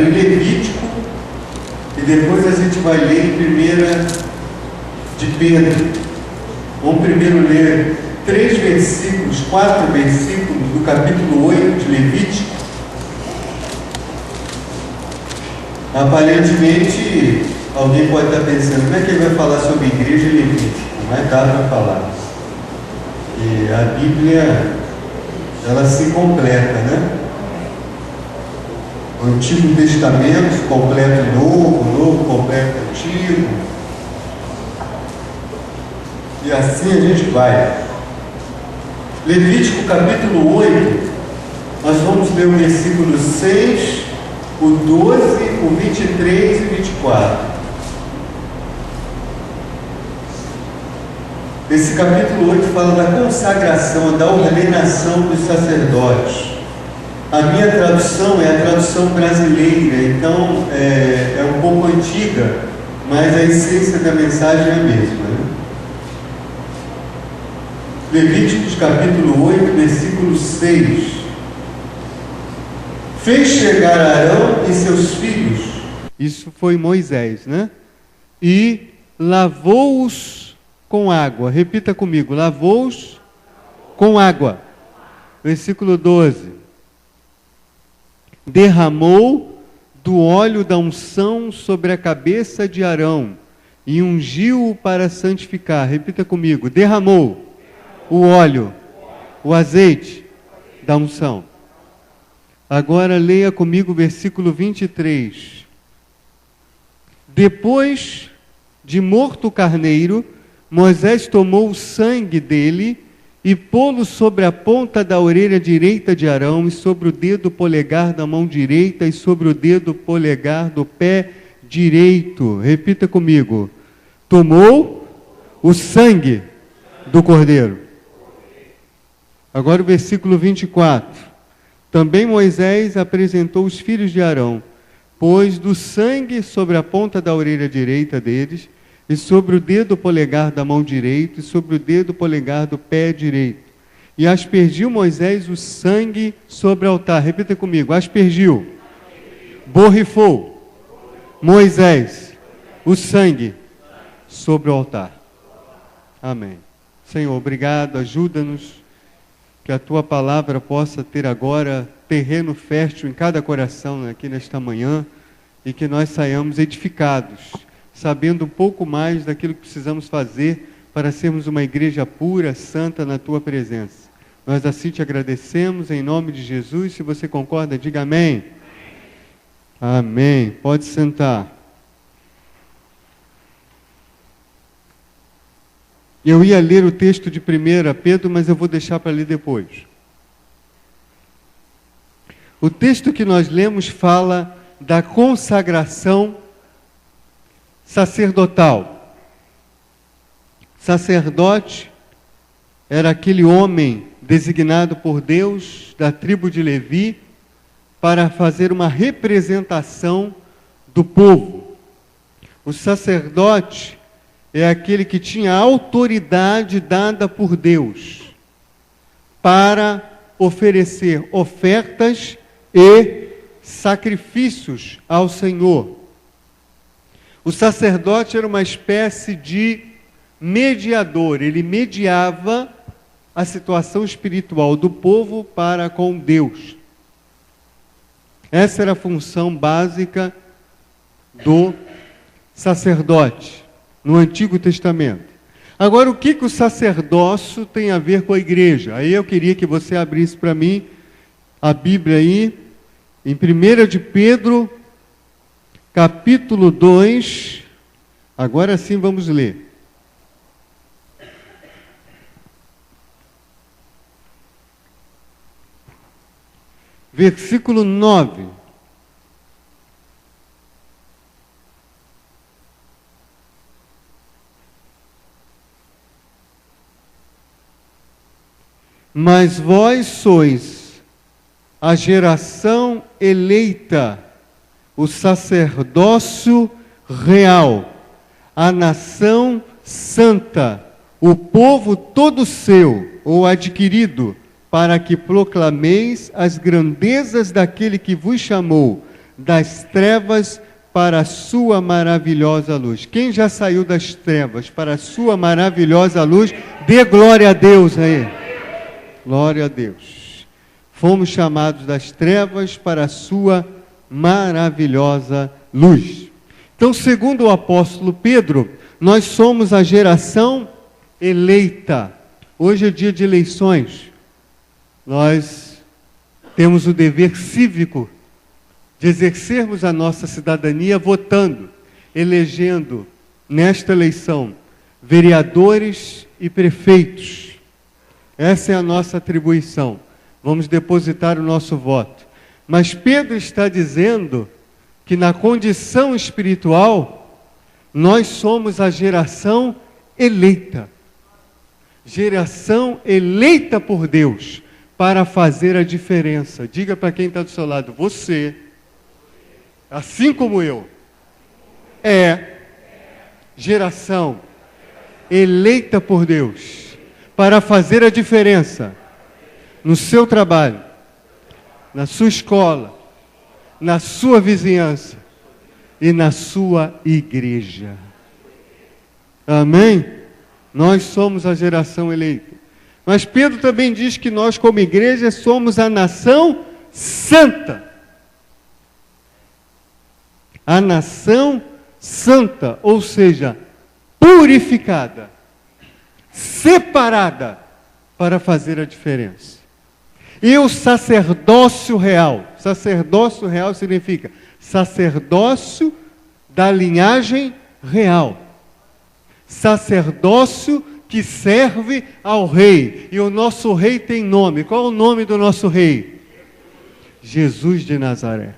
em Levítico e depois a gente vai ler em 1 de Pedro. Vamos primeiro ler 3 versículos, 4 versículos do capítulo 8 de Levítico. Aparentemente, alguém pode estar pensando, como é que ele vai falar sobre igreja e Levítico? Mas dá para falar. E a Bíblia, ela se completa, né? O Antigo Testamento completa o Novo, o Novo completa o Antigo. E assim a gente vai. Levítico capítulo 8, nós vamos ler o versículo 6, o 12, o 23 e 24. Esse capítulo 8 fala da consagração, da ordenação dos sacerdotes. A minha tradução é a tradução brasileira, então é um pouco antiga, mas a essência da mensagem é a mesma, né? Levíticos capítulo 8, versículo 6. Fez chegar Arão e seus filhos. Isso foi Moisés, né? E lavou-os com água. Repita comigo, lavou-os com água. Versículo 12. Derramou do óleo da unção sobre a cabeça de Arão e ungiu-o para santificar. Repita comigo, derramou o óleo, o azeite da unção. Agora leia comigo o versículo 23. Depois de morto o carneiro, Moisés tomou o sangue dele e pô-lo sobre a ponta da orelha direita de Arão e sobre o dedo polegar da mão direita e sobre o dedo polegar do pé direito. Repita comigo. Tomou o sangue do cordeiro. Agora o versículo 24. Também Moisés apresentou os filhos de Arão, pôs do sangue sobre a ponta da orelha direita deles, e sobre o dedo polegar da mão direita, e sobre o dedo polegar do pé direito. E aspergiu Moisés o sangue sobre o altar. Repita comigo, aspergiu. Borrifou Moisés o sangue sobre o altar. Amém. Senhor, obrigado, ajuda-nos, que a Tua palavra possa ter agora terreno fértil em cada coração aqui nesta manhã, e que nós saiamos edificados, sabendo um pouco mais daquilo que precisamos fazer para sermos uma igreja pura, santa na Tua presença. Nós assim te agradecemos em nome de Jesus. Se você concorda, diga amém. Amém. Pode sentar. Eu ia ler o texto de 1 Pedro, mas eu vou deixar para ler depois. O texto que nós lemos fala da consagração sacerdotal. Sacerdote era aquele homem designado por Deus da tribo de Levi para fazer uma representação do povo. O sacerdote é aquele que tinha autoridade dada por Deus para oferecer ofertas e sacrifícios ao Senhor. O sacerdote era uma espécie de mediador, ele mediava a situação espiritual do povo para com Deus. Essa era a função básica do sacerdote no Antigo Testamento. Agora, o que o sacerdócio tem a ver com a igreja? Aí eu queria que você abrisse para mim a Bíblia aí, em 1 de Pedro, capítulo 2, agora sim vamos ler. Versículo 9. Mas vós sois a geração eleita, o sacerdócio real, a nação santa, o povo todo seu, ou adquirido, para que proclameis as grandezas daquele que vos chamou das trevas para a sua maravilhosa luz. Quem já saiu das trevas para a sua maravilhosa luz, dê glória a Deus aí. Glória a Deus. Fomos chamados das trevas para a sua maravilhosa luz. Então, segundo o apóstolo Pedro, nós somos a geração eleita. Hoje é dia de eleições. Nós temos o dever cívico de exercermos a nossa cidadania votando, elegendo nesta eleição vereadores e prefeitos. Essa é a nossa atribuição. Vamos depositar o nosso voto. Mas Pedro está dizendo que na condição espiritual, nós somos a geração eleita. Geração eleita por Deus para fazer a diferença. Diga para quem está do seu lado, você, assim como eu, é geração eleita por Deus para fazer a diferença no seu trabalho, na sua escola, na sua vizinhança e na sua igreja. Amém? Nós somos a geração eleita. Mas Pedro também diz que nós, como igreja, somos a nação santa. A nação santa, ou seja, purificada, separada para fazer a diferença. E o sacerdócio real. Sacerdócio real significa sacerdócio da linhagem real. Sacerdócio que serve ao rei. E o nosso rei tem nome. Qual é o nome do nosso rei? Jesus de Nazaré.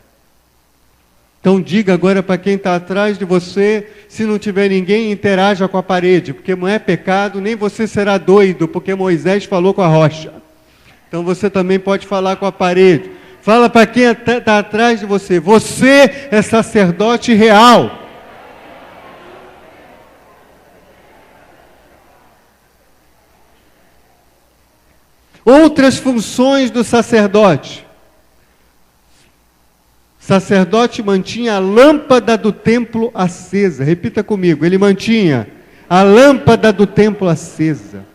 Então diga agora para quem está atrás de você, se não tiver ninguém, interaja com a parede, porque não é pecado, nem você será doido, porque Moisés falou com a rocha. Então você também pode falar com a parede. Fala para quem está atrás de você, você é sacerdote real. Outras funções do sacerdote. O sacerdote mantinha a lâmpada do templo acesa. Repita comigo, ele mantinha a lâmpada do templo acesa.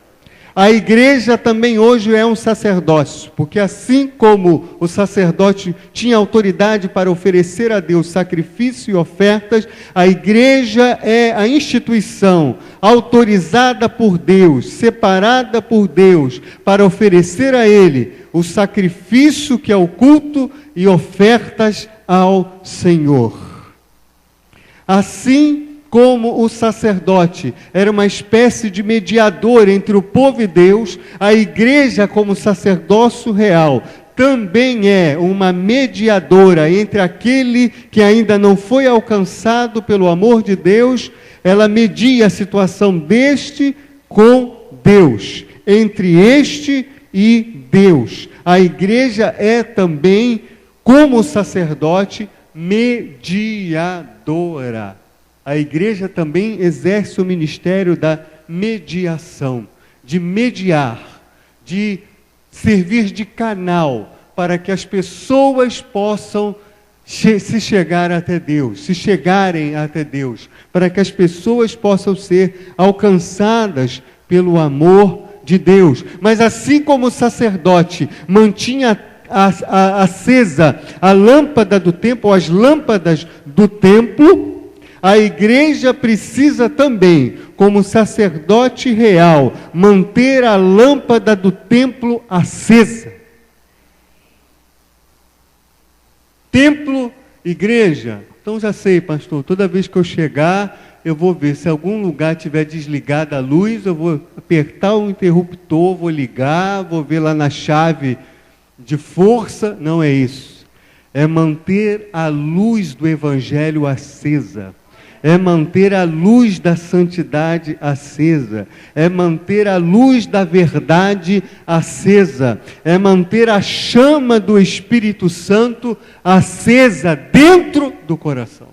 A igreja também hoje é um sacerdócio, porque assim como o sacerdote tinha autoridade para oferecer a Deus sacrifício e ofertas, a igreja é a instituição autorizada por Deus, separada por Deus, para oferecer a Ele o sacrifício que é o culto e ofertas ao Senhor. Assim como o sacerdote era uma espécie de mediador entre o povo e Deus, a igreja, como sacerdócio real, também é uma mediadora entre aquele que ainda não foi alcançado pelo amor de Deus. Ela media a situação deste com Deus, entre este e Deus. A igreja é também, como o sacerdote, mediadora. A igreja também exerce o ministério da mediação, de mediar, de servir de canal para que as pessoas possam se chegar até Deus, se chegarem até Deus, para que as pessoas possam ser alcançadas pelo amor de Deus. Mas assim como o sacerdote mantinha acesa a lâmpada do templo, as lâmpadas do templo, a igreja precisa também, como sacerdote real, manter a lâmpada do templo acesa. Templo, igreja. Então já sei, pastor, toda vez que eu chegar, eu vou ver se algum lugar tiver desligada a luz, eu vou apertar o interruptor, vou ligar, vou ver lá na chave de força. Não é isso. É manter a luz do evangelho acesa. É manter a luz da santidade acesa, é manter a luz da verdade acesa, é manter a chama do Espírito Santo acesa dentro do coração.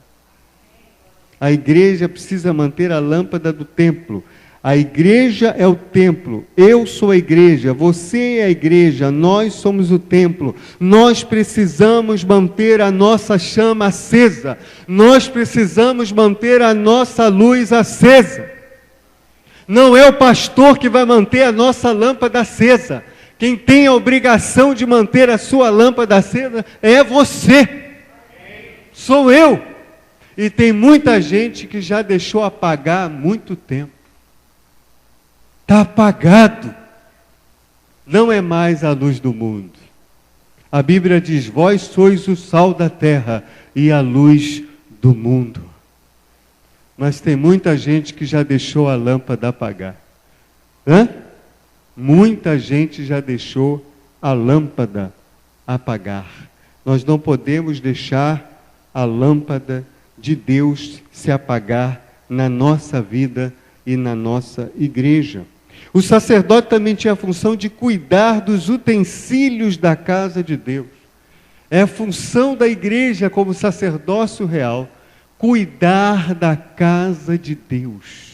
A igreja precisa manter a lâmpada do templo A igreja é o templo, eu sou a igreja, você é a igreja, nós somos o templo. Nós precisamos manter a nossa chama acesa, nós precisamos manter a nossa luz acesa. Não é o pastor que vai manter a nossa lâmpada acesa. Quem tem a obrigação de manter a sua lâmpada acesa é você, sou eu. E tem muita gente que já deixou apagar há muito tempo. Está apagado, não é mais a luz do mundo. A Bíblia diz, vós sois o sal da terra e a luz do mundo. Mas tem muita gente que já deixou a lâmpada apagar. Muita gente já deixou a lâmpada apagar. Nós não podemos deixar a lâmpada de Deus se apagar na nossa vida e na nossa igreja. O sacerdote também tinha a função de cuidar dos utensílios da casa de Deus. É a função da igreja como sacerdócio real, cuidar da casa de Deus.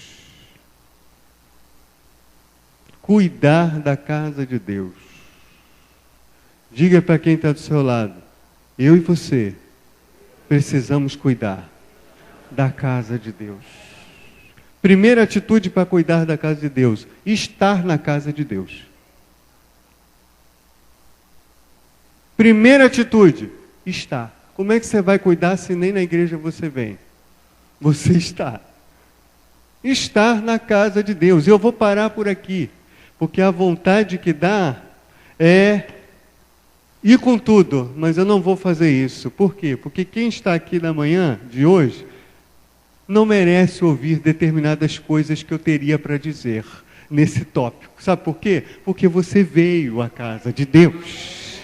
Cuidar da casa de Deus. Diga para quem está do seu lado, eu e você precisamos cuidar da casa de Deus. Primeira atitude para cuidar da casa de Deus, estar na casa de Deus. Primeira atitude, estar. Como é que você vai cuidar se nem na igreja você vem? Você está. Estar na casa de Deus. Eu vou parar por aqui, porque a vontade que dá é ir com tudo, mas eu não vou fazer isso. Por quê? Porque quem está aqui na manhã de hoje não merece ouvir determinadas coisas que eu teria para dizer nesse tópico. Sabe por quê? Porque você veio à casa de Deus.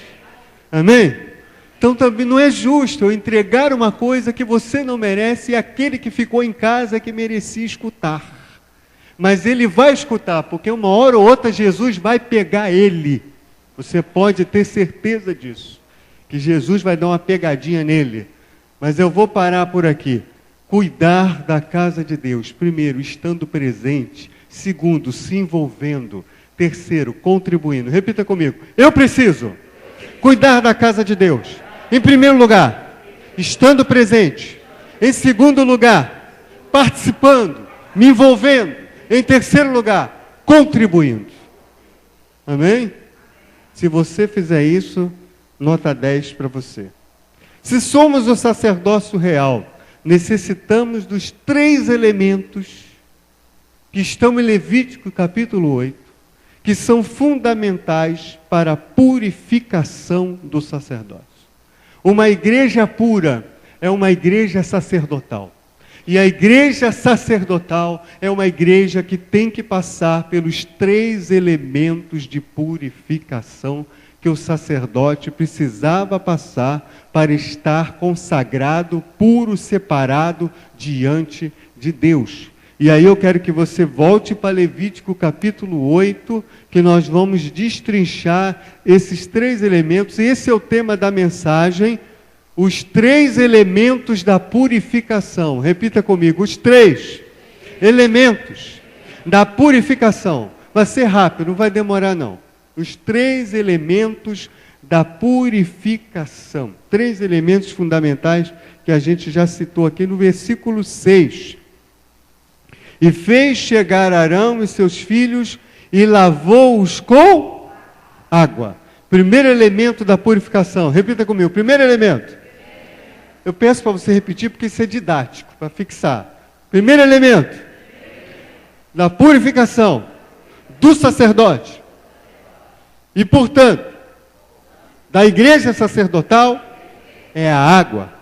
Amém? Então também não é justo eu entregar uma coisa que você não merece e aquele que ficou em casa que merecia escutar. Mas ele vai escutar, porque uma hora ou outra Jesus vai pegar ele. Você pode ter certeza disso, que Jesus vai dar uma pegadinha nele. Mas eu vou parar por aqui. Cuidar da casa de Deus. Primeiro, estando presente. Segundo, se envolvendo. Terceiro, contribuindo. Repita comigo. Eu preciso cuidar da casa de Deus. Em primeiro lugar, estando presente. Em segundo lugar, participando, me envolvendo. Em terceiro lugar, contribuindo. Amém? Se você fizer isso, nota 10 para você. Se somos o sacerdócio real, necessitamos dos 3 elementos que estão em Levítico capítulo 8, que são fundamentais para a purificação do sacerdócio. Uma igreja pura é uma igreja sacerdotal. E a igreja sacerdotal é uma igreja que tem que passar pelos 3 elementos de purificação que o sacerdote precisava passar para estar consagrado, puro, separado diante de Deus. E aí eu quero que você volte para Levítico capítulo 8, que nós vamos destrinchar esses 3 elementos. Esse é o tema da mensagem, os 3 elementos da purificação. Repita comigo, os 3 elementos da purificação. Vai ser rápido, não vai demorar não. Os 3 elementos da purificação. 3 elementos fundamentais que a gente já citou aqui no versículo 6. E fez chegar Arão e seus filhos e lavou-os com água. Primeiro elemento da purificação. Repita comigo. Primeiro elemento. Eu peço para você repetir porque isso é didático, para fixar. Primeiro elemento da purificação do sacerdote. E, portanto, da igreja sacerdotal é a água.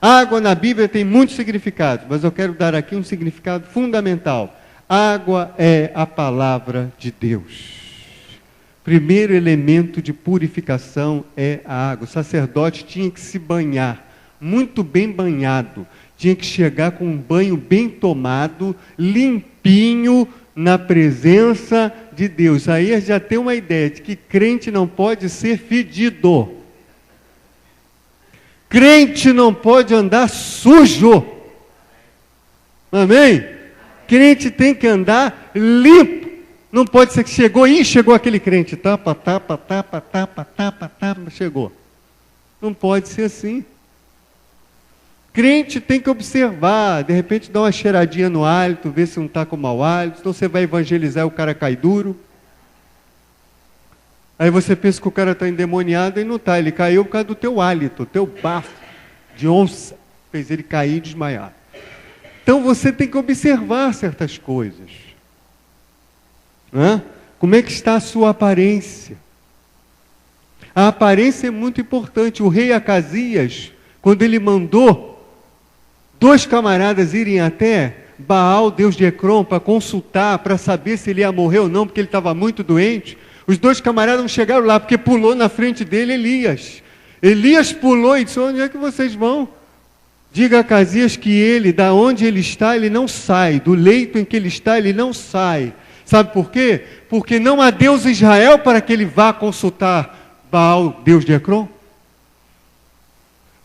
Água na Bíblia tem muitos significados, mas eu quero dar aqui um significado fundamental. Água é a palavra de Deus. Primeiro elemento de purificação é a água. O sacerdote tinha que se banhar, muito bem banhado. Tinha que chegar com um banho bem tomado, limpinho, na presença de Deus. Aí já tem uma ideia de que crente não pode ser fedido. Crente não pode andar sujo. Amém? Crente tem que andar limpo. Não pode ser que chegou aquele crente, tapa, chegou. Não pode ser assim. Crente tem que observar, de repente dá uma cheiradinha no hálito, ver se não está com mau hálito, senão você vai evangelizar e o cara cai duro. Aí você pensa que o cara está endemoniado e não está, ele caiu por causa do teu hálito, teu bafo de onça, fez ele cair e desmaiar. Então você tem que observar certas coisas. Como é que está a sua aparência? A aparência é muito importante. O rei Acasias, quando ele mandou 2 camaradas irem até Baal, deus de Ecrom, para consultar, para saber se ele ia morrer ou não, porque ele estava muito doente, os 2 camaradas não chegaram lá, porque pulou na frente dele Elias. Elias pulou e disse: onde é que vocês vão? Diga a Acasias que ele, da onde ele está, ele não sai, do leito em que ele está, ele não sai. Sabe por quê? Porque não há Deus em Israel para que ele vá consultar Baal, deus de Ecrom.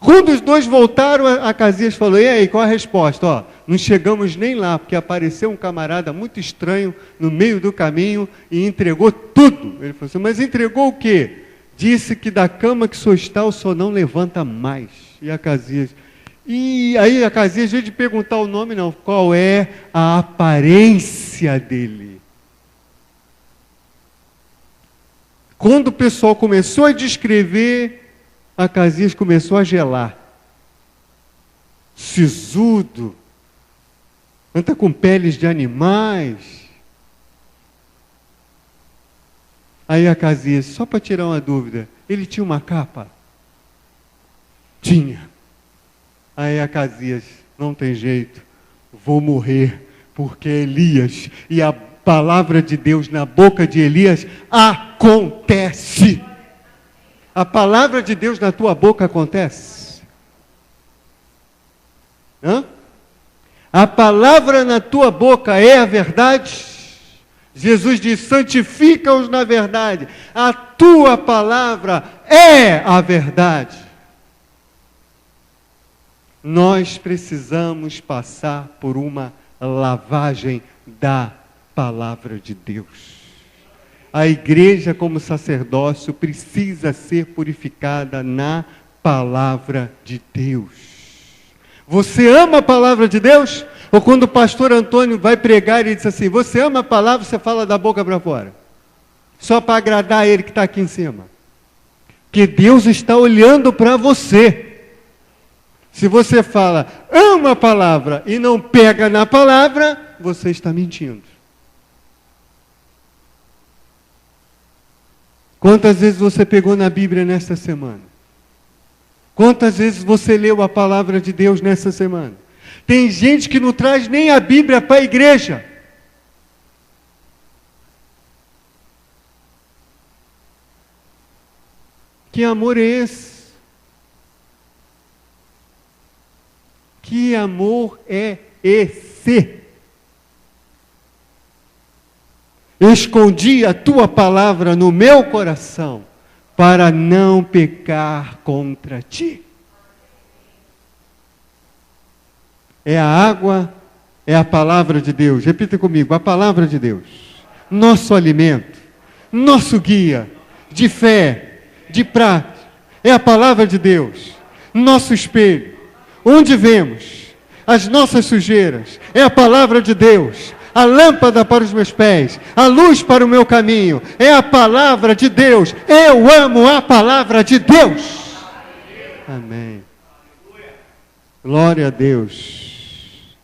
Quando os 2 voltaram, Acasias falou: e aí, qual a resposta? Não chegamos nem lá, porque apareceu um camarada muito estranho no meio do caminho e entregou tudo. Ele falou assim: mas entregou o quê? Disse que da cama que o senhor está, o senhor não levanta mais. E Acasias... E aí Acasias, em vez de perguntar o nome, não, qual é a aparência dele? Quando o pessoal começou a descrever, Acasias começou a gelar. Sisudo, anda com peles de animais. Aí Acasias, só para tirar uma dúvida, ele tinha uma capa? Tinha. Aí Acasias, não tem jeito, vou morrer, porque Elias, e a palavra de Deus na boca de Elias acontece. A palavra de Deus na tua boca acontece. A palavra na tua boca é a verdade. Jesus diz: santifica-os na verdade. A tua palavra é a verdade. Nós precisamos passar por uma lavagem da palavra de Deus. A igreja, como sacerdócio, precisa ser purificada na palavra de Deus. Você ama a palavra de Deus? Ou quando o pastor Antônio vai pregar e diz assim: você ama a palavra, você fala da boca para fora? Só para agradar ele que está aqui em cima. Que Deus está olhando para você. Se você fala, ama a palavra e não pega na palavra, você está mentindo. Quantas vezes você pegou na Bíblia nesta semana? Quantas vezes você leu a palavra de Deus nessa semana? Tem gente que não traz nem a Bíblia para a igreja. Que amor é esse? Que amor é esse? Escondi a tua palavra no meu coração para não pecar contra ti. É a água, é a palavra de Deus. Repita comigo: a palavra de Deus. Nosso alimento, nosso guia de fé, de prática. É a palavra de Deus. Nosso espelho. Onde vemos as nossas sujeiras, é a palavra de Deus. A lâmpada para os meus pés, a luz para o meu caminho, é a palavra de Deus. Eu amo a palavra de Deus. Amém. Glória a Deus.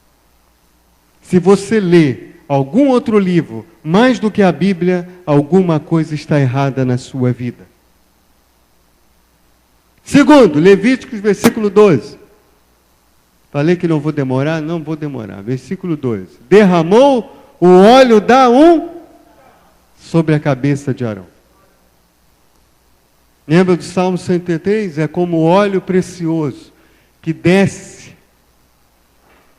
Se você lê algum outro livro, mais do que a Bíblia, alguma coisa está errada na sua vida. Segundo, Levíticos, versículo 12. Falei que não vou demorar? Não vou demorar. Versículo 12. Derramou o óleo da sobre a cabeça de Arão. Lembra do Salmo 103? É como óleo precioso que desce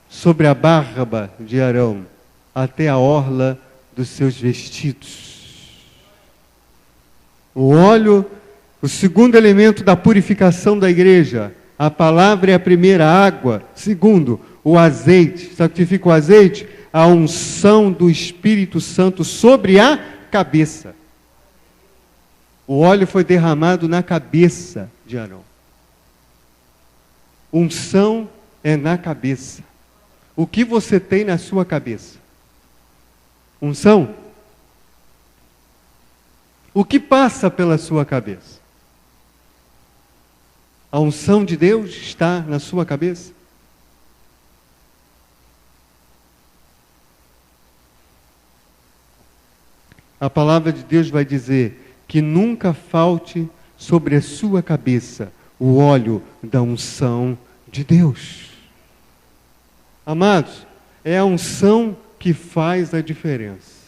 sobre a barba de Arão até a orla dos seus vestidos. O óleo, o segundo elemento da purificação da igreja. A palavra é a primeira, a água. Segundo, o azeite. Sabe o que significa o azeite? a unção do Espírito Santo sobre a cabeça. O óleo foi derramado na cabeça de Arão. Unção é na cabeça. O que você tem na sua cabeça? Unção? O que passa pela sua cabeça? A unção de Deus está na sua cabeça? A palavra de Deus vai dizer que nunca falte sobre a sua cabeça o óleo da unção de Deus. Amados, é a unção que faz a diferença.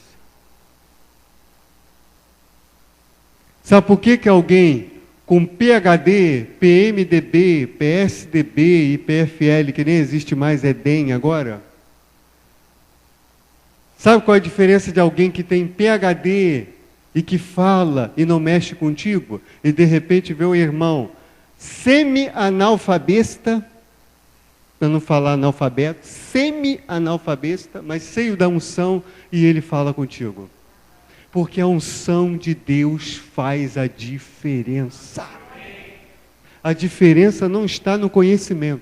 Sabe por que alguém com PhD, PMDB, PSDB e PFL, que nem existe mais, EDEM agora? Sabe qual é a diferença de alguém que tem PhD e que fala e não mexe contigo, e de repente vê o irmão semi-analfabeta, para não falar analfabeto, semi-analfabeta, mas cheio da unção, e ele fala contigo? Porque a unção de Deus faz a diferença. A diferença não está no conhecimento,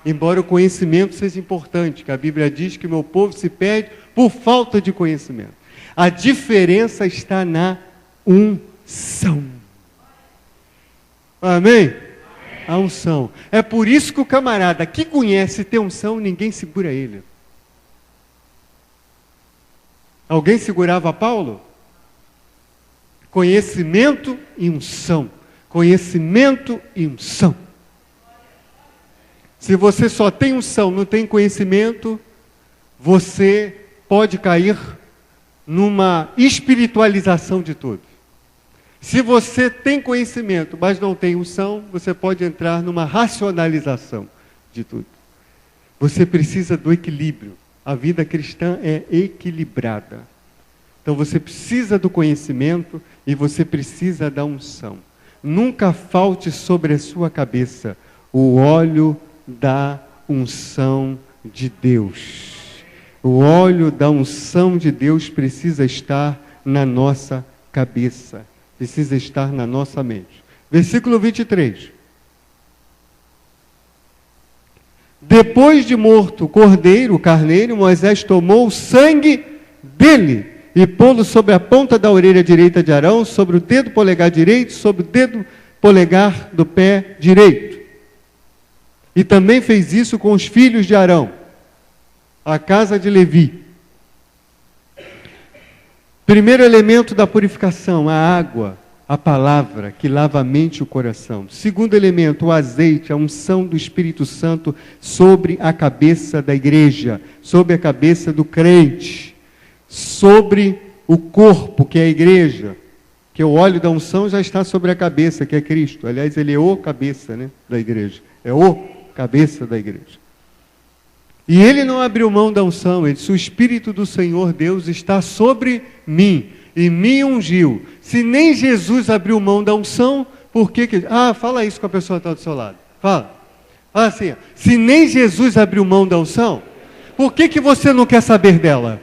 embora o conhecimento seja importante, que a Bíblia diz que o meu povo se perde por falta de conhecimento. A diferença está na unção. Amém? A unção. É por isso que o camarada que conhece ter unção, ninguém segura ele. Alguém segurava Paulo? Conhecimento e unção. Conhecimento e unção. Se você só tem unção, não tem conhecimento, você pode cair numa espiritualização de tudo. Se você tem conhecimento, mas não tem unção, você pode entrar numa racionalização de tudo. Você precisa do equilíbrio. A vida cristã é equilibrada. Então você precisa do conhecimento e você precisa da unção. Nunca falte sobre a sua cabeça o óleo da unção de Deus. O óleo da unção de Deus precisa estar na nossa cabeça. Precisa estar na nossa mente. Versículo 23. Depois de morto o carneiro, Moisés tomou o sangue dele e pô-lo sobre a ponta da orelha direita de Arão, sobre o dedo polegar direito, sobre o dedo polegar do pé direito. E também fez isso com os filhos de Arão, a casa de Levi. Primeiro elemento da purificação, a água, a palavra que lava a mente e o coração. Segundo elemento, o azeite, a unção do Espírito Santo sobre a cabeça da igreja, sobre a cabeça do crente, sobre o corpo, que é a igreja, que o óleo da unção já está sobre a cabeça, que é Cristo. Aliás, ele é o cabeça, né, da igreja. É o cabeça da igreja. E ele não abriu mão da unção, ele disse: o Espírito do Senhor Deus está sobre mim e me ungiu. Se nem Jesus abriu mão da unção, por que... fala isso com a pessoa que está do seu lado. Fala assim, se nem Jesus abriu mão da unção, por que você não quer saber dela?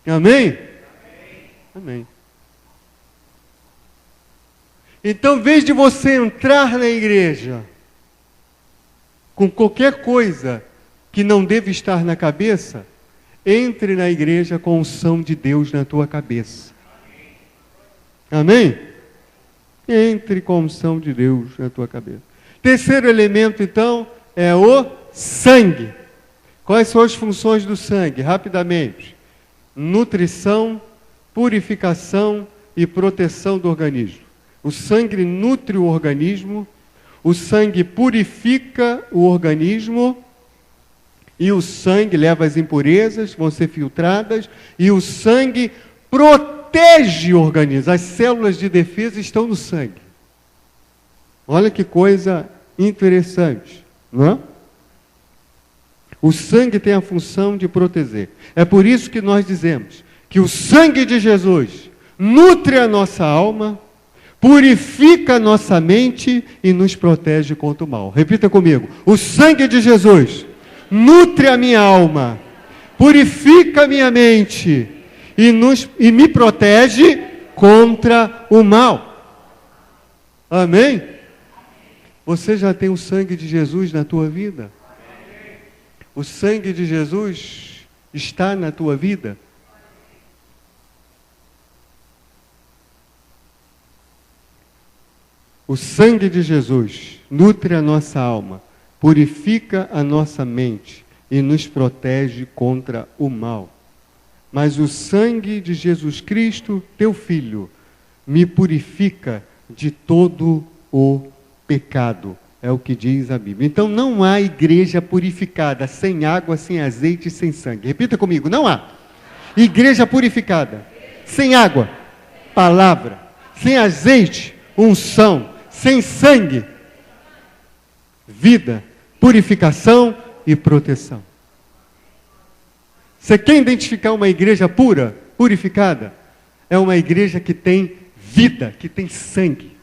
Amém? Amém. Então, em vez de você entrar na igreja com qualquer coisa que não deve estar na cabeça, entre na igreja com a unção de Deus na tua cabeça. Amém? Entre com a unção de Deus na tua cabeça. Terceiro elemento, então, é o sangue. Quais são as funções do sangue? Rapidamente. Nutrição, purificação e proteção do organismo. O sangue nutre o organismo, o sangue purifica o organismo, e o sangue leva as impurezas, vão ser filtradas, e o sangue protege o organismo. As células de defesa estão no sangue. Olha que coisa interessante, não é? O sangue tem a função de proteger. É por isso que nós dizemos que o sangue de Jesus nutre a nossa alma, purifica a nossa mente e nos protege contra o mal. Repita comigo. O sangue de Jesus nutre a minha alma, purifica a minha mente e me protege contra o mal. Amém? Você já tem o sangue de Jesus na tua vida? O sangue de Jesus está na tua vida? O sangue de Jesus nutre a nossa alma, purifica a nossa mente e nos protege contra o mal. Mas o sangue de Jesus Cristo, teu Filho, me purifica de todo o pecado. É o que diz a Bíblia. Então não há igreja purificada sem água, sem azeite e sem sangue. Repita comigo, não há. Igreja purificada sem água, palavra, sem azeite, unção, sem sangue, vida, purificação e proteção. Você quer identificar uma igreja pura, purificada? É uma igreja que tem vida, que tem sangue.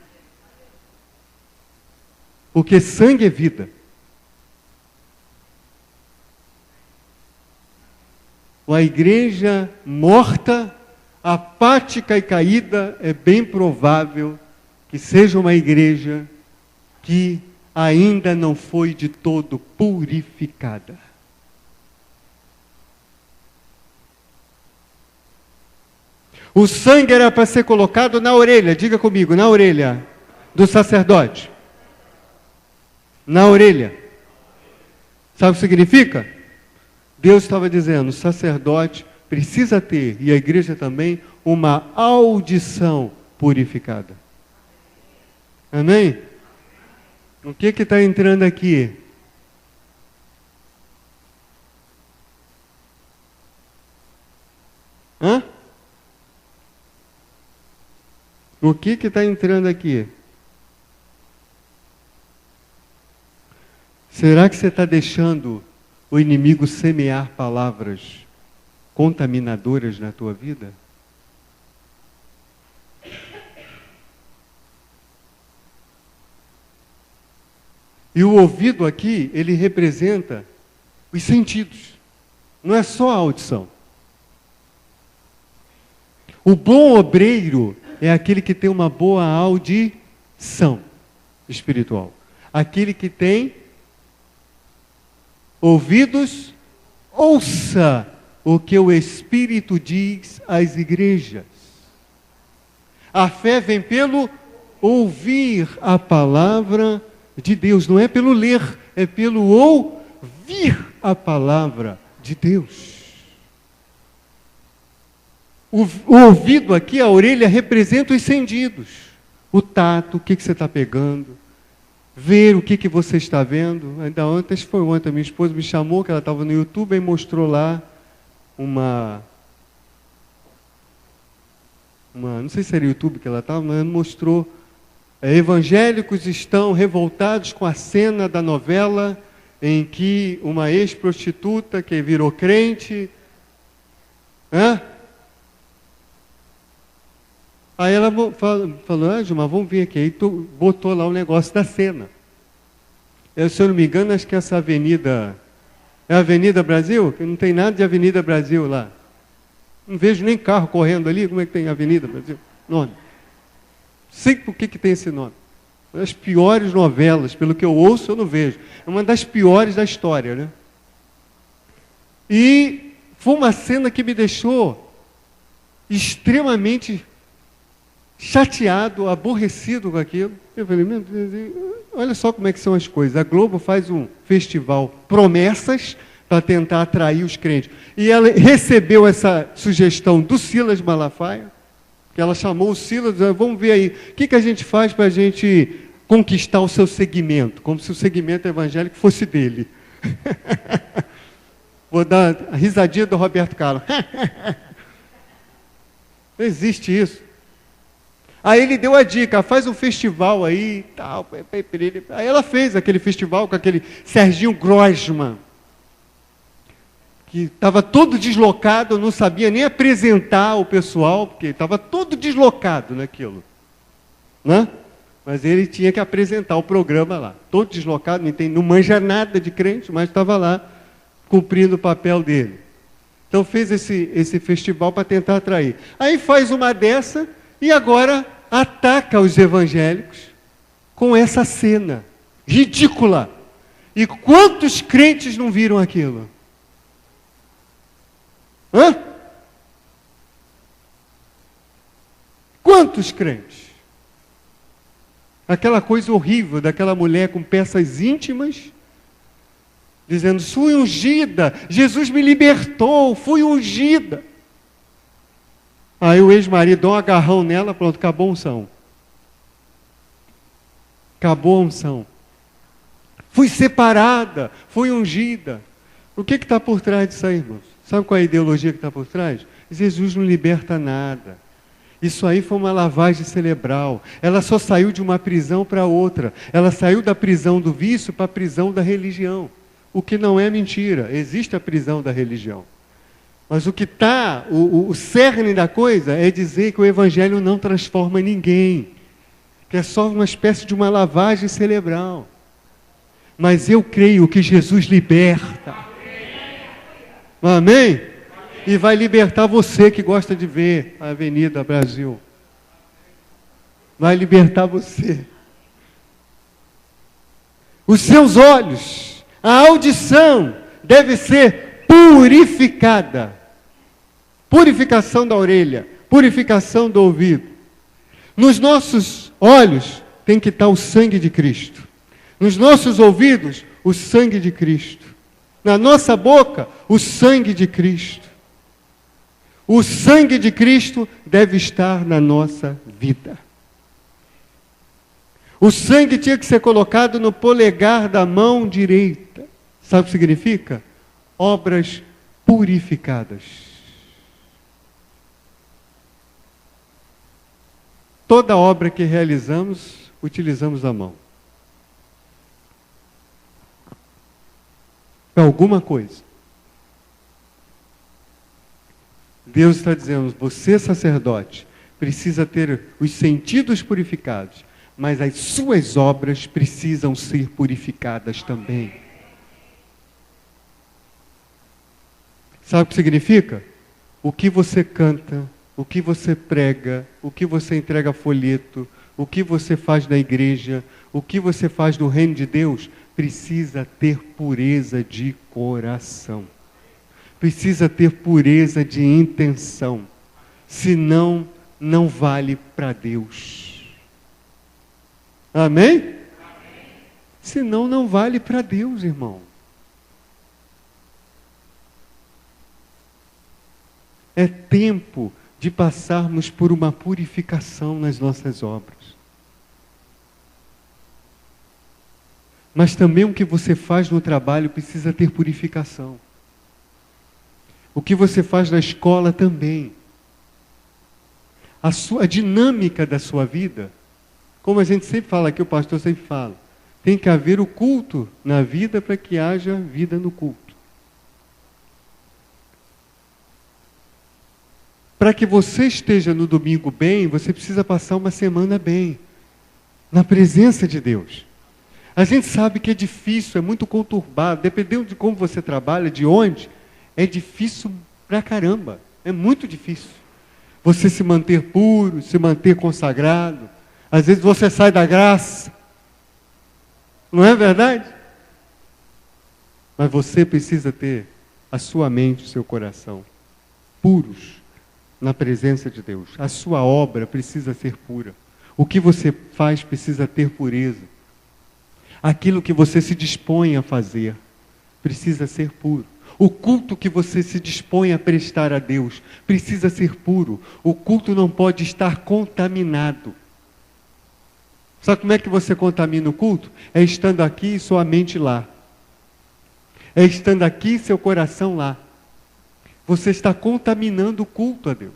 Porque sangue é vida. Uma igreja morta, apática e caída, é bem provável que seja uma igreja que ainda não foi de todo purificada. O sangue era para ser colocado na orelha, diga comigo, na orelha do sacerdote. Na orelha. Sabe o que significa? Deus estava dizendo, o sacerdote precisa ter, e a igreja também, uma audição purificada. Amém? O que está entrando aqui? Hã? O que está entrando aqui? Será que você está deixando o inimigo semear palavras contaminadoras na tua vida? E o ouvido aqui, ele representa os sentidos. Não é só a audição. O bom obreiro é aquele que tem uma boa audição espiritual. Aquele que tem ouvidos, ouça o que o Espírito diz às igrejas. A fé vem pelo ouvir a palavra de Deus, não é pelo ler, é pelo ouvir a palavra de Deus. O ouvido aqui, a orelha, representa os sentidos. O tato, o que você está pegando, ver o que você está vendo. Ainda ontem, acho que foi ontem, minha esposa me chamou, que ela estava no YouTube, e mostrou lá não sei se era YouTube que ela estava, mas mostrou, evangélicos estão revoltados com a cena da novela em que uma ex-prostituta que virou crente, aí ela falou, Gilmar, vamos vir aqui. Aí botou lá o negócio da cena. Se eu não me engano, acho que essa avenida, é a Avenida Brasil? Que não tem nada de Avenida Brasil lá. Não vejo nem carro correndo ali, como é que tem Avenida Brasil? Nome. Sei por que tem esse nome. Uma das piores novelas, pelo que eu ouço, eu não vejo. É uma das piores da história, né? E foi uma cena que me deixou extremamente chateado, aborrecido com aquilo. Eu falei, meu Deus, olha só como é que são as coisas. A Globo faz um festival Promessas para tentar atrair os crentes. E ela recebeu essa sugestão do Silas Malafaia, que ela chamou o Silas, vamos ver aí, o que a gente faz para a gente conquistar o seu segmento, como se o segmento evangélico fosse dele. Vou dar a risadinha do Roberto Carlos. Não existe isso. Aí ele deu a dica, faz um festival aí, tal. Aí ela fez aquele festival com aquele Serginho Grossman, que estava todo deslocado, não sabia nem apresentar o pessoal, porque estava todo deslocado naquilo. né? Mas ele tinha que apresentar o programa lá. Todo deslocado, não manja nada de crente, mas estava lá cumprindo o papel dele. Então fez esse festival para tentar atrair. Aí faz uma dessa e agora ataca os evangélicos com essa cena ridícula. E quantos crentes não viram aquilo? Hã? Quantos crentes? Aquela coisa horrível daquela mulher com peças íntimas, dizendo, fui ungida, Jesus me libertou, fui ungida. Aí o ex-marido dá um agarrão nela, pronto, acabou a unção. Acabou a unção. Fui separada, fui ungida. O que está por trás disso aí, irmãos? Sabe qual é a ideologia que está por trás? Jesus não liberta nada. Isso aí foi uma lavagem cerebral. Ela só saiu de uma prisão para outra. Ela saiu da prisão do vício para a prisão da religião. O que não é mentira. Existe a prisão da religião. Mas o que está, o cerne da coisa é dizer que o evangelho não transforma ninguém. Que é só uma espécie de uma lavagem cerebral. Mas eu creio que Jesus liberta. Amém? E vai libertar você que gosta de ver a Avenida Brasil. Vai libertar você. Os seus olhos, a audição deve ser purificada. Purificação da orelha, purificação do ouvido. Nos nossos olhos tem que estar o sangue de Cristo. Nos nossos ouvidos, o sangue de Cristo. Na nossa boca, o sangue de Cristo. O sangue de Cristo deve estar na nossa vida. O sangue tinha que ser colocado no polegar da mão direita. Sabe o que significa? Obras purificadas. Toda obra que realizamos, utilizamos a mão. Para alguma coisa. Deus está dizendo, você sacerdote, precisa ter os sentidos purificados, mas as suas obras precisam ser purificadas também. Sabe o que significa? O que você canta, o que você prega, o que você entrega folheto, o que você faz na igreja, o que você faz no reino de Deus, precisa ter pureza de coração. Precisa ter pureza de intenção. Senão, não vale para Deus. Amém? Amém? Senão, não vale para Deus, irmão. É tempo de passarmos por uma purificação nas nossas obras. Mas também o que você faz no trabalho precisa ter purificação. O que você faz na escola também. A dinâmica da sua vida, como a gente sempre fala aqui, o pastor sempre fala, tem que haver o culto na vida para que haja vida no culto. Para que você esteja no domingo bem, você precisa passar uma semana bem, na presença de Deus. A gente sabe que é difícil, é muito conturbado, dependendo de como você trabalha, de onde, é difícil pra caramba, é muito difícil. Você se manter puro, se manter consagrado, às vezes você sai da graça, não é verdade? Mas você precisa ter a sua mente, o seu coração puros na presença de Deus. A sua obra precisa ser pura. O que você faz precisa ter pureza. Aquilo que você se dispõe a fazer precisa ser puro. O culto que você se dispõe a prestar a Deus precisa ser puro. O culto não pode estar contaminado. Sabe como é que você contamina o culto? É estando aqui e sua mente lá. É estando aqui e seu coração lá. Você está contaminando o culto a Deus.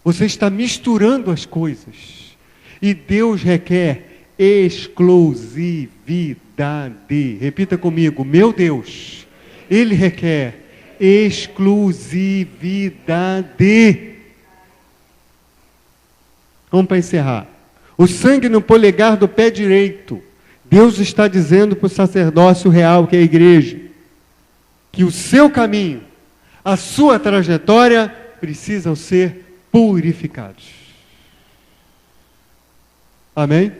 Você está misturando as coisas. E Deus requer exclusividade. Repita comigo, meu Deus, Ele requer exclusividade. Vamos para encerrar. O sangue no polegar do pé direito. Deus está dizendo para o sacerdócio real, que é a igreja, que o seu caminho, a sua trajetória, precisam ser purificados. Amém?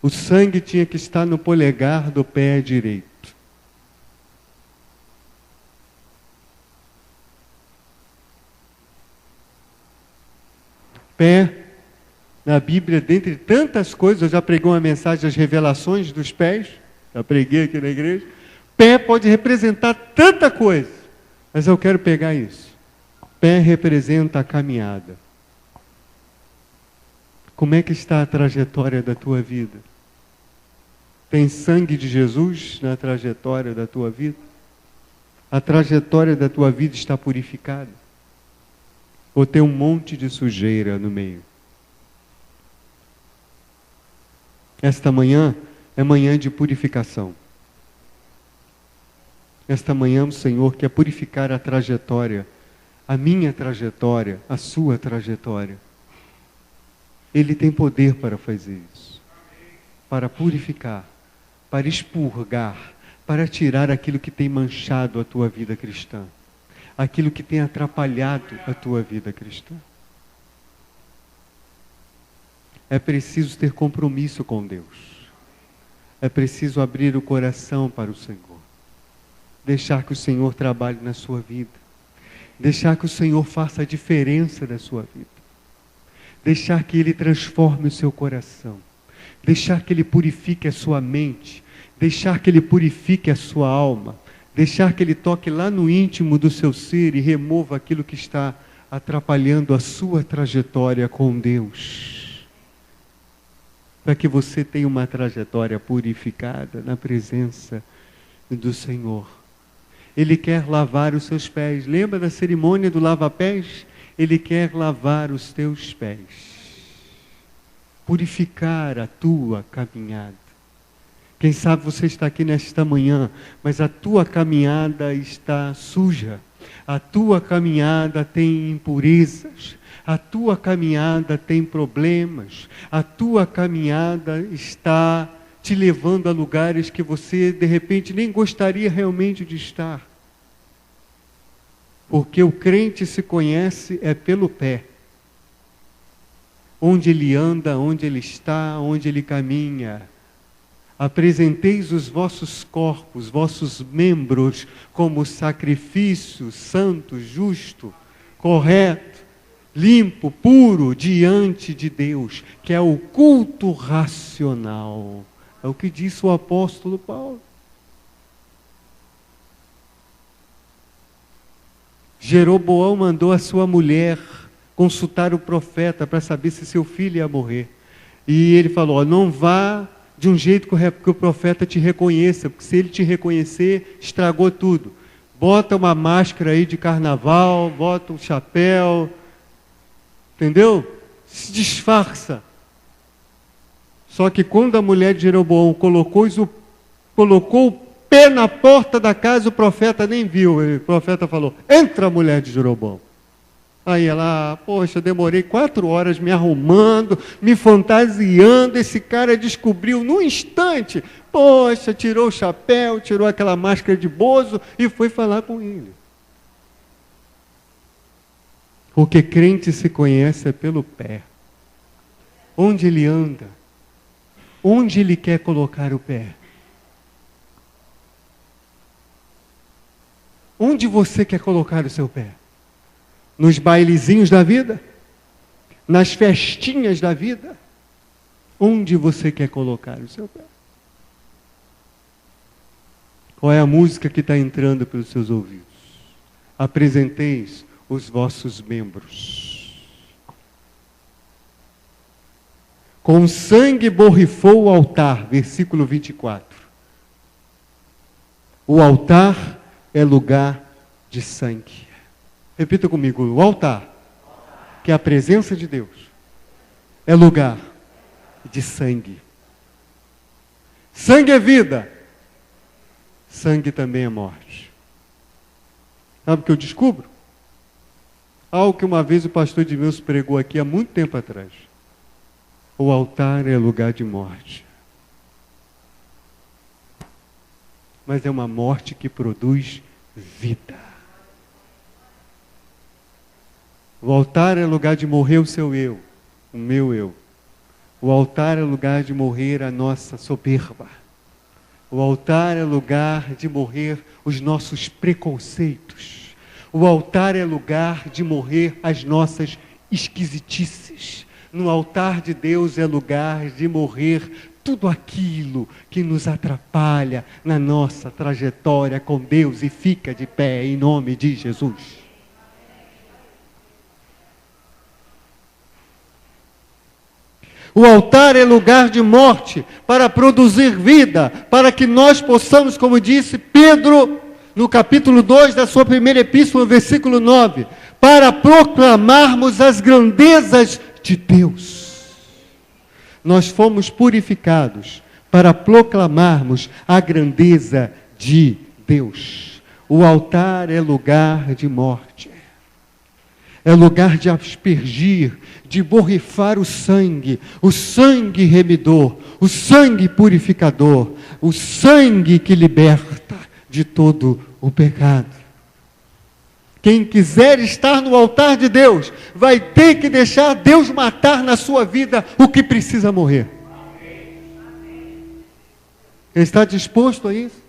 O sangue tinha que estar no polegar do pé direito. Pé, na Bíblia, dentre tantas coisas, eu já preguei uma mensagem das revelações dos pés, já preguei aqui na igreja. Pé pode representar tanta coisa, mas eu quero pegar isso. Pé representa a caminhada. Como é que está a trajetória da tua vida? Tem sangue de Jesus na trajetória da tua vida? A trajetória da tua vida está purificada? Ou tem um monte de sujeira no meio? Esta manhã é manhã de purificação. Esta manhã o Senhor quer purificar a trajetória, a minha trajetória, a sua trajetória. Ele tem poder para fazer isso, para purificar, para expurgar, para tirar aquilo que tem manchado a tua vida cristã, aquilo que tem atrapalhado a tua vida cristã. É preciso ter compromisso com Deus. É preciso abrir o coração para o Senhor. Deixar que o Senhor trabalhe na sua vida. Deixar que o Senhor faça a diferença na sua vida. Deixar que Ele transforme o seu coração. Deixar que Ele purifique a sua mente. Deixar que Ele purifique a sua alma. Deixar que Ele toque lá no íntimo do seu ser e remova aquilo que está atrapalhando a sua trajetória com Deus. Para que você tenha uma trajetória purificada na presença do Senhor. Ele quer lavar os seus pés. Lembra da cerimônia do lava-pés? Ele quer lavar os teus pés. Purificar a tua caminhada. Quem sabe você está aqui nesta manhã, mas a tua caminhada está suja. A tua caminhada tem impurezas. A tua caminhada tem problemas. A tua caminhada está te levando a lugares que você, de repente, nem gostaria realmente de estar. Porque o crente se conhece é pelo pé. Onde ele anda, onde ele está, onde ele caminha. Apresenteis os vossos corpos, vossos membros, como sacrifício santo, justo, correto, limpo, puro, diante de Deus, que é o culto racional. É o que disse o apóstolo Paulo. Jeroboão mandou a sua mulher consultar o profeta para saber se seu filho ia morrer. E ele falou, não vá de um jeito que o profeta te reconheça, porque se ele te reconhecer, estragou tudo. Bota uma máscara aí de carnaval, bota um chapéu, entendeu? Se disfarça. Só que quando a mulher de Jeroboão colocou o pé na porta da casa, o profeta nem viu. O profeta falou, entra, mulher de Jeroboão. Aí ela, poxa, demorei 4 horas me arrumando, me fantasiando, esse cara descobriu num instante. Poxa, tirou o chapéu, tirou aquela máscara de bozo e foi falar com ele. Porque crente se conhece é pelo pé. Onde ele anda? Onde ele quer colocar o pé? Onde você quer colocar o seu pé? Nos bailezinhos da vida? Nas festinhas da vida? Onde você quer colocar o seu pé? Qual é a música que está entrando pelos seus ouvidos? Apresenteis os vossos membros. Com sangue borrifou o altar, versículo 24. O altar é lugar de sangue. Repita comigo, o altar, que é a presença de Deus, é lugar de sangue. Sangue é vida, sangue também é morte. Sabe o que eu descubro? Algo que uma vez o pastor Edmilson pregou aqui há muito tempo atrás. O altar é lugar de morte. Mas é uma morte que produz vida. O altar é lugar de morrer o seu eu, o meu eu. O altar é lugar de morrer a nossa soberba. O altar é lugar de morrer os nossos preconceitos. O altar é lugar de morrer as nossas esquisitices. No altar de Deus é lugar de morrer tudo aquilo que nos atrapalha na nossa trajetória com Deus, e fica de pé em nome de Jesus. O altar é lugar de morte para produzir vida, para que nós possamos, como disse Pedro no capítulo 2 da sua primeira epístola, versículo 9, para proclamarmos as grandezas de Deus. Nós fomos purificados para proclamarmos a grandeza de Deus. O altar é lugar de morte. É lugar de aspergir, de borrifar o sangue remidor, o sangue purificador, o sangue que liberta de todo o pecado. Quem quiser estar no altar de Deus, vai ter que deixar Deus matar na sua vida o que precisa morrer. Está disposto a isso?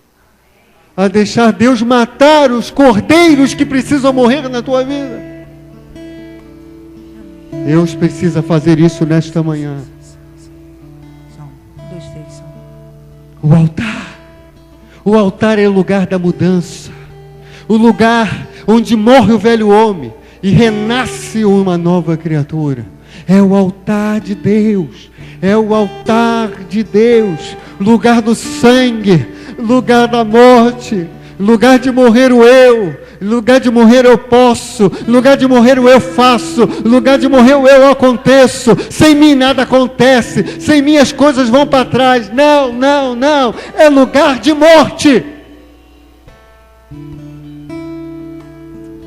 A deixar Deus matar os cordeiros que precisam morrer na tua vida? Deus precisa fazer isso nesta manhã. O altar. O altar é o lugar da mudança. O lugar onde morre o velho homem e renasce uma nova criatura. É o altar de Deus. É o altar de Deus. Lugar do sangue. Lugar da morte. Lugar de morrer o eu. Lugar de morrer eu posso, lugar de morrer o eu faço, lugar de morrer o eu aconteço, sem mim nada acontece, sem mim as coisas vão para trás. Não, não, não, é lugar de morte.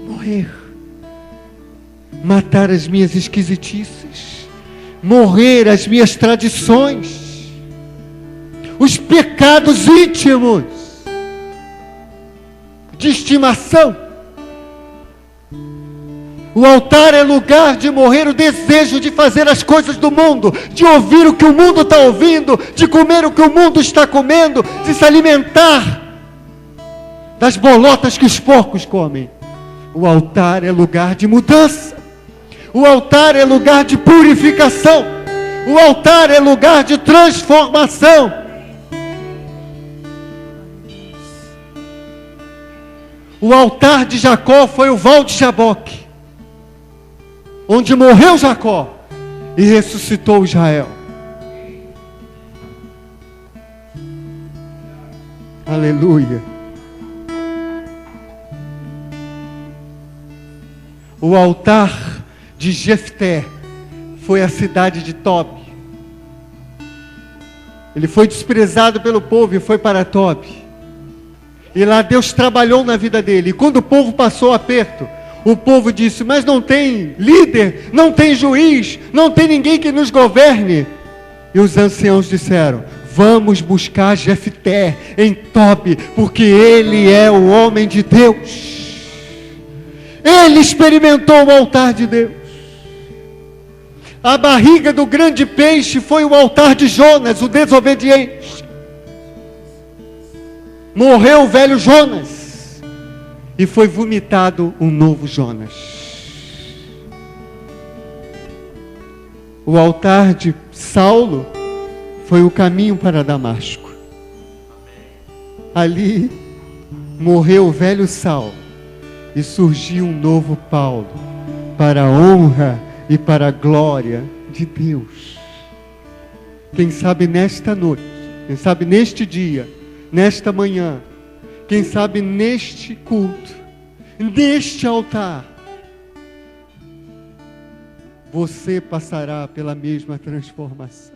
Morrer, matar as minhas esquisitices, morrer as minhas tradições, os pecados íntimos, de estimação. O altar é lugar de morrer o desejo de fazer as coisas do mundo, de ouvir o que o mundo está ouvindo, de comer o que o mundo está comendo, de se alimentar das bolotas que os porcos comem. O altar é lugar de mudança. O altar é lugar de purificação. O altar é lugar de transformação. O altar de Jacó foi o val de Jaboque, onde morreu Jacó e ressuscitou Israel. Aleluia. O altar de Jefté foi a cidade de Tobi. Ele foi desprezado pelo povo e foi para Tobi. E lá Deus trabalhou na vida dele. E quando o povo passou aperto, o povo disse: mas não tem líder, não tem juiz, não tem ninguém que nos governe. E os anciãos disseram: vamos buscar Jefté em Tobi, porque ele é o homem de Deus. Ele experimentou o altar de Deus. A barriga do grande peixe foi o altar de Jonas, o desobediente. Morreu o velho Jonas e foi vomitado um novo Jonas. O altar de Saulo foi o caminho para Damasco. Ali morreu o velho Saulo e surgiu um novo Paulo, para a honra e para a glória de Deus. Quem sabe nesta noite, quem sabe neste dia, nesta manhã, quem sabe neste culto, neste altar, você passará pela mesma transformação.